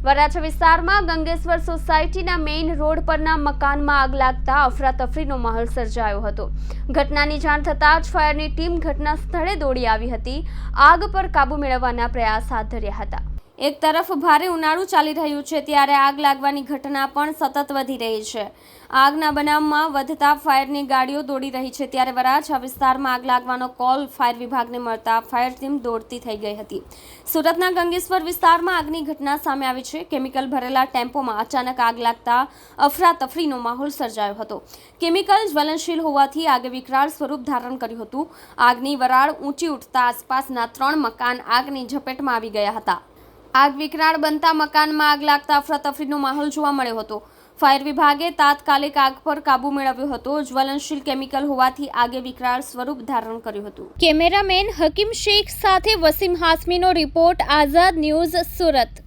વરાછા વિસ્તારમાં ગંગેશ્વર સોસાયટીના main road પરના મકાનમાં આગ લાગતા અફરાતફરીનો માહોલ સર્જાયો હતો। ઘટનાની જાણ થતાં જ ફાયરની ટીમ ઘટના સ્થળે દોડી આવી હતી। આગ પર કાબૂ મેળવવાના પ્રયાસ હાથ ધર્યા હતા। એક તરફ ભારે ઉનાળુ ચાલી રહ્યું છે ત્યારે આગ લાગવાની ઘટના પણ સતત વધી રહી છે। આગના બનાવમાં વધતા ફાયરની ગાડીઓ દોડી રહી છે ત્યારે વરાછા વિસ્તારમાં આગ લાગવાનો કોલ ફાયર વિભાગને મળતા ફાયર ટીમ દોડતી થઈ ગઈ હતી। સુરતના ગંગેશ્વર વિસ્તારમાં આગની ઘટના સામે આવી છે। કેમિકલ ભરેલા ટેમ્પોમાં અચાનક આગ લાગતા અફરાતફરીનો માહોલ સર્જાયો હતો। કેમિકલ જ્વલનશીલ હોવાથી આગે વિકરાળ સ્વરૂપ ધારણ કર્યું હતું। આગની વરાળ ઊંચી ઉઠતા આસપાસના 3 મકાન આગની ઝપેટમાં આવી ગયા હતા। આગ વિકરાળ બનતા મકાનમાં આગ લાગતા અફરાતફરીનો માહોલ જોવા મળ્યો હતો। ફાયર વિભાગે તાત્કાલિક આગ પર કાબૂ મેળવ્યો હતો। જ્વલનશીલ કેમિકલ હોવાથી આગે વિકરાળ સ્વરૂપ ધારણ કર્યું હતું। કેમેરામેન હકીમ શેખ સાથે વસીમ હાસમીનો રિપોર્ટ, આઝાદ ન્યૂઝ, સુરત।